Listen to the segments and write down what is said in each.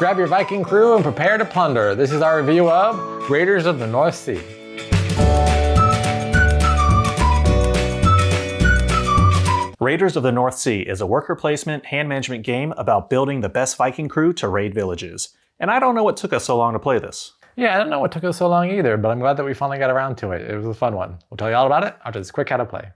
Grab your Viking crew and prepare to plunder. This is our review of Raiders of the North Sea. Raiders of the North Sea is a worker placement, hand management game about building the best Viking crew to raid villages. And I don't know what took us so long to play this. Yeah, I don't know what took us so long either, but I'm glad that we finally got around to it. It was a fun one. We'll tell you all about it after this quick how to play.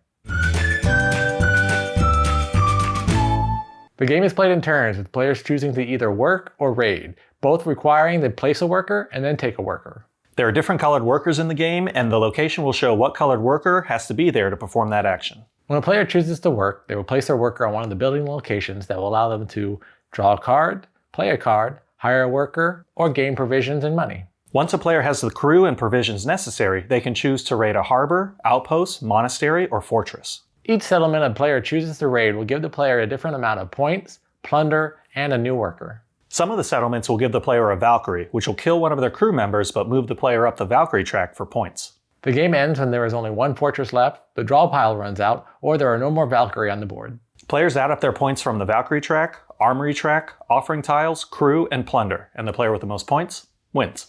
The game is played in turns, with players choosing to either work or raid, both requiring they place a worker and then take a worker. There are different colored workers in the game, and the location will show what colored worker has to be there to perform that action. When a player chooses to work, they will place their worker on one of the building locations that will allow them to draw a card, play a card, hire a worker, or gain provisions and money. Once a player has the crew and provisions necessary, they can choose to raid a harbor, outpost, monastery, or fortress. Each settlement a player chooses to raid will give the player a different amount of points, plunder, and a new worker. Some of the settlements will give the player a Valkyrie, which will kill one of their crew members but move the player up the Valkyrie track for points. The game ends when there is only one fortress left, the draw pile runs out, or there are no more Valkyrie on the board. Players add up their points from the Valkyrie track, armory track, offering tiles, crew, and plunder, and the player with the most points wins.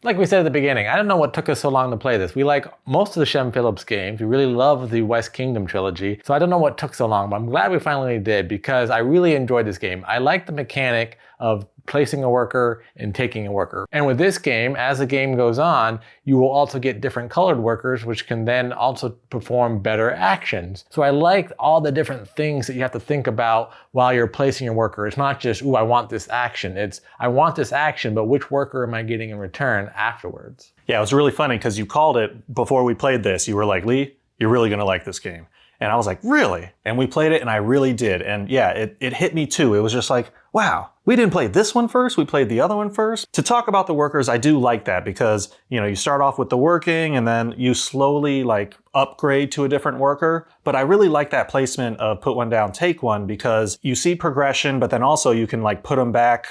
Like we said at the beginning, I don't know what took us so long to play this. We like most of the Shem Phillips games. We really love the West Kingdom trilogy. So I don't know what took so long, but I'm glad we finally did because I really enjoyed this game. I like the mechanic of placing a worker and taking a worker. And with this game, as the game goes on, you will also get different colored workers, which can then also perform better actions. So I liked all the different things that you have to think about while you're placing your worker. It's not just, ooh, I want this action. It's, I want this action, but which worker am I getting in return afterwards? Yeah, it was really funny because you called it before we played this. You were like, Lee, you're really gonna like this game. And I was like, really? And we played it and I really did. And yeah, it hit me too. It was just like, wow, we didn't play this one first, we played the other one first. To talk about the workers, I do like that because, you know, you start off with the working and then you slowly like upgrade to a different worker. But I really like that placement of put one down, take one, because you see progression, but then also you can like put them back,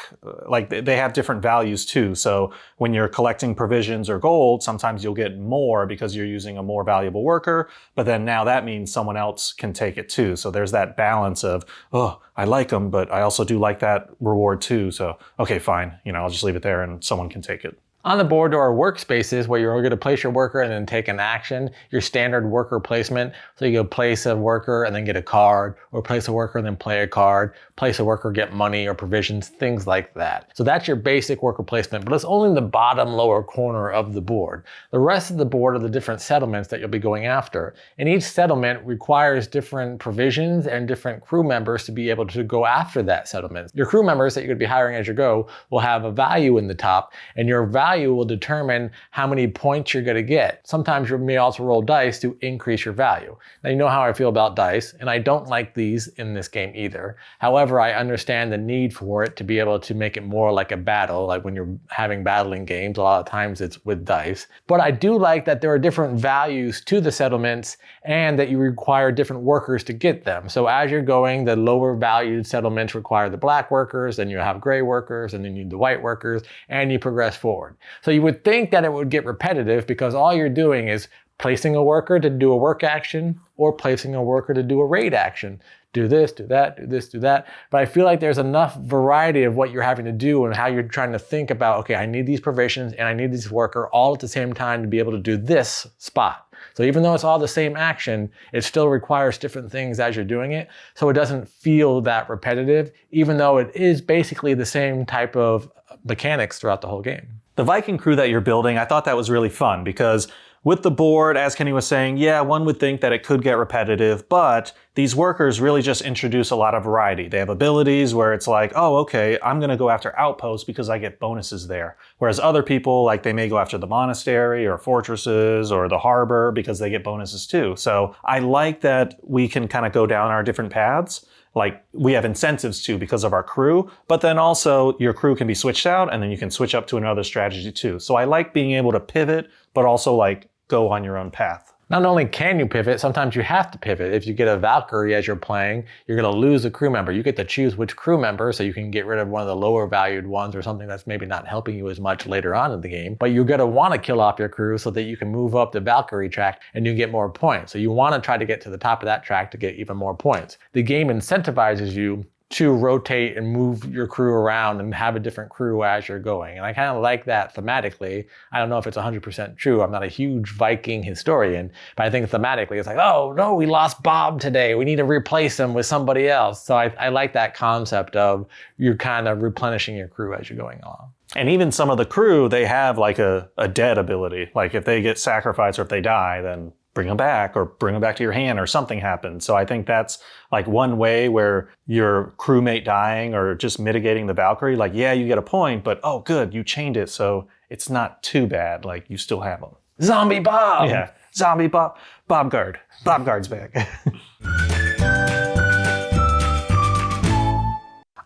like they have different values too. So when you're collecting provisions or gold, sometimes you'll get more because you're using a more valuable worker, but then now that means someone else can take it too. So there's that balance of, oh, I like them, but I also do like that reward too. So, okay, fine. You know, I'll just leave it there and someone can take it. On the board are workspaces where you're going to place your worker and then take an action, your standard worker placement. So you go place a worker and then get a card, or place a worker and then play a card, place a worker, get money or provisions, things like that. So that's your basic worker placement, but it's only in the bottom lower corner of the board. The rest of the board are the different settlements that you'll be going after. And each settlement requires different provisions and different crew members to be able to go after that settlement. Your crew members that you're going to be hiring as you go will have a value in the top, and your value will determine how many points you're going to get. Sometimes you may also roll dice to increase your value. Now you know how I feel about dice, and I don't like these in this game either. However, I understand the need for it to be able to make it more like a battle, like when you're having battling games, a lot of times it's with dice. But I do like that there are different values to the settlements and that you require different workers to get them. So as you're going, the lower valued settlements require the black workers, then you have gray workers, and then you need the white workers, and you progress forward. So you would think that it would get repetitive because all you're doing is placing a worker to do a work action or placing a worker to do a raid action. Do this, do that, do this, do that. But I feel like there's enough variety of what you're having to do and how you're trying to think about, okay, I need these provisions and I need this worker all at the same time to be able to do this spot. So even though it's all the same action, it still requires different things as you're doing it. So it doesn't feel that repetitive, even though it is basically the same type of mechanics throughout the whole game. The Viking crew that you're building, I thought that was really fun because with the board, as Kenny was saying, yeah, one would think that it could get repetitive, but these workers really just introduce a lot of variety. They have abilities where it's like, oh, okay, I'm going to go after outposts because I get bonuses there. Whereas other people, like they may go after the monastery or fortresses or the harbor because they get bonuses too. So I like that we can kind of go down our different paths. Like we have incentives too because of our crew, but then also your crew can be switched out and then you can switch up to another strategy too. So I like being able to pivot, but also like go on your own path. Not only can you pivot, sometimes you have to pivot. If you get a Valkyrie as you're playing, you're going to lose a crew member. You get to choose which crew member, so you can get rid of one of the lower valued ones or something that's maybe not helping you as much later on in the game. But you're going to want to kill off your crew so that you can move up the Valkyrie track and you get more points. So you want to try to get to the top of that track to get even more points. The game incentivizes you to rotate and move your crew around and have a different crew as you're going. And I kind of like that thematically. I don't know if it's 100% true. I'm not a huge Viking historian, but I think thematically it's like, oh no, we lost Bob today. We need to replace him with somebody else. So I like that concept of you're kind of replenishing your crew as you're going along. And even some of the crew, they have like a dead ability. Like if they get sacrificed or if they die, then bring them back or bring them back to your hand or something happens. So I think that's like one way where your crewmate dying or just mitigating the Valkyrie, like, yeah, you get a point, but oh, good, you chained it. So it's not too bad. Like you still have them. Zombie Bob! Yeah, Zombie Bob. Bob Guard. Bob Guard's back.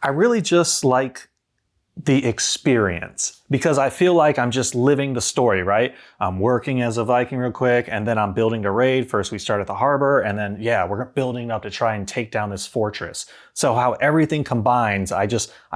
I really just like the experience because I feel like I'm just living the story, right? I'm working as a Viking real quick and then I'm building a raid. First we start at the harbor and then, yeah, we're building up to try and take down this fortress. So how everything combines, I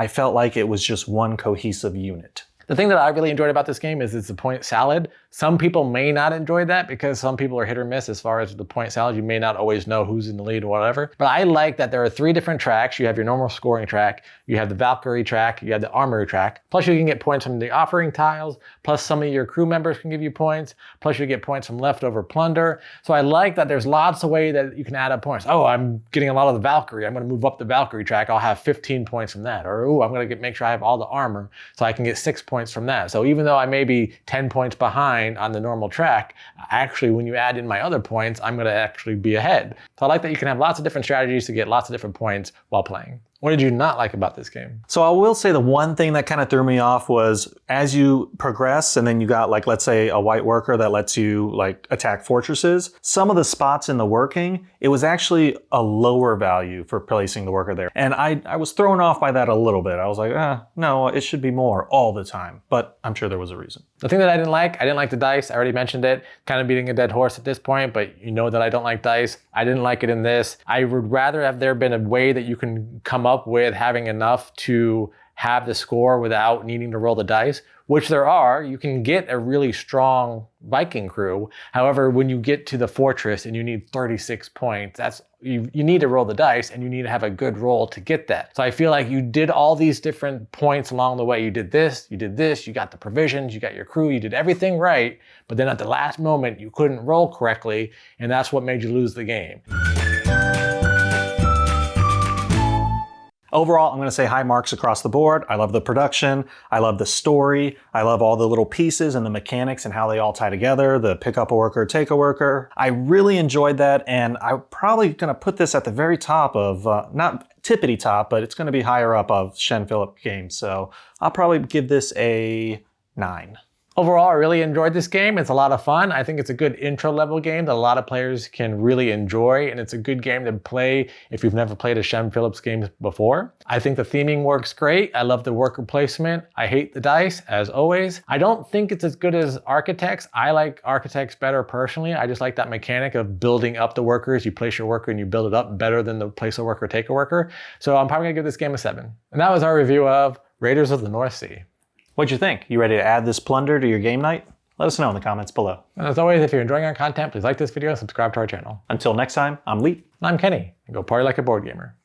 felt like it was just one cohesive unit. The thing that I really enjoyed about this game is it's a point salad. Some people may not enjoy that because some people are hit or miss as far as the point salad. You may not always know who's in the lead or whatever. But I like that there are 3 different tracks. You have your normal scoring track, you have the Valkyrie track, you have the armory track. Plus you can get points from the offering tiles, plus some of your crew members can give you points, plus you get points from leftover plunder. So I like that there's lots of ways that you can add up points. Oh, I'm getting a lot of the Valkyrie. I'm gonna move up the Valkyrie track. I'll have 15 points from that. Or, oh, I'm gonna make sure I have all the armor so I can get 6 points from that. So even though I may be 10 points behind on the normal track, actually when you add in my other points, I'm gonna actually be ahead. So I like that you can have lots of different strategies to get lots of different points while playing. What did you not like about this game? So I will say the one thing that kind of threw me off was as you progress and then you got like, let's say a white worker that lets you like attack fortresses, some of the spots in the working, it was actually a lower value for placing the worker there. And I was thrown off by that a little bit. I was like, no, it should be more all the time, but I'm sure there was a reason. The thing that I didn't like the dice. I already mentioned it, kind of beating a dead horse at this point, but you know that I don't like dice. I didn't like it in this. I would rather have there been a way that you can come up with having enough to have the score without needing to roll the dice, which there are. You can get a really strong Viking crew. However, when you get to the fortress and you need 36 points, you need to roll the dice and you need to have a good roll to get that. So I feel like you did all these different points along the way. You did this, you got the provisions, you got your crew, you did everything right, but then at the last moment you couldn't roll correctly, and that's what made you lose the game. Overall, I'm going to say high marks across the board. I love the production. I love the story. I love all the little pieces and the mechanics and how they all tie together. The pick up a worker, take a worker. I really enjoyed that. And I'm probably going to put this at the very top of, not tippity top, but it's going to be higher up of Shem Phillips games. So I'll probably give this a 9. Overall, I really enjoyed this game. It's a lot of fun. I think it's a good intro level game that a lot of players can really enjoy, and it's a good game to play if you've never played a Shem Phillips game before. I think the theming works great. I love the worker placement. I hate the dice, as always. I don't think it's as good as Architects. I like Architects better personally. I just like that mechanic of building up the workers. You place your worker and you build it up better than the place a worker, take a worker. So I'm probably gonna give this game a 7. And that was our review of Raiders of the North Sea. What'd you think? You ready to add this plunder to your game night? Let us know in the comments below. And as always, if you're enjoying our content, please like this video and subscribe to our channel. Until next time, I'm Lee. And I'm Kenny. And go party like a board gamer.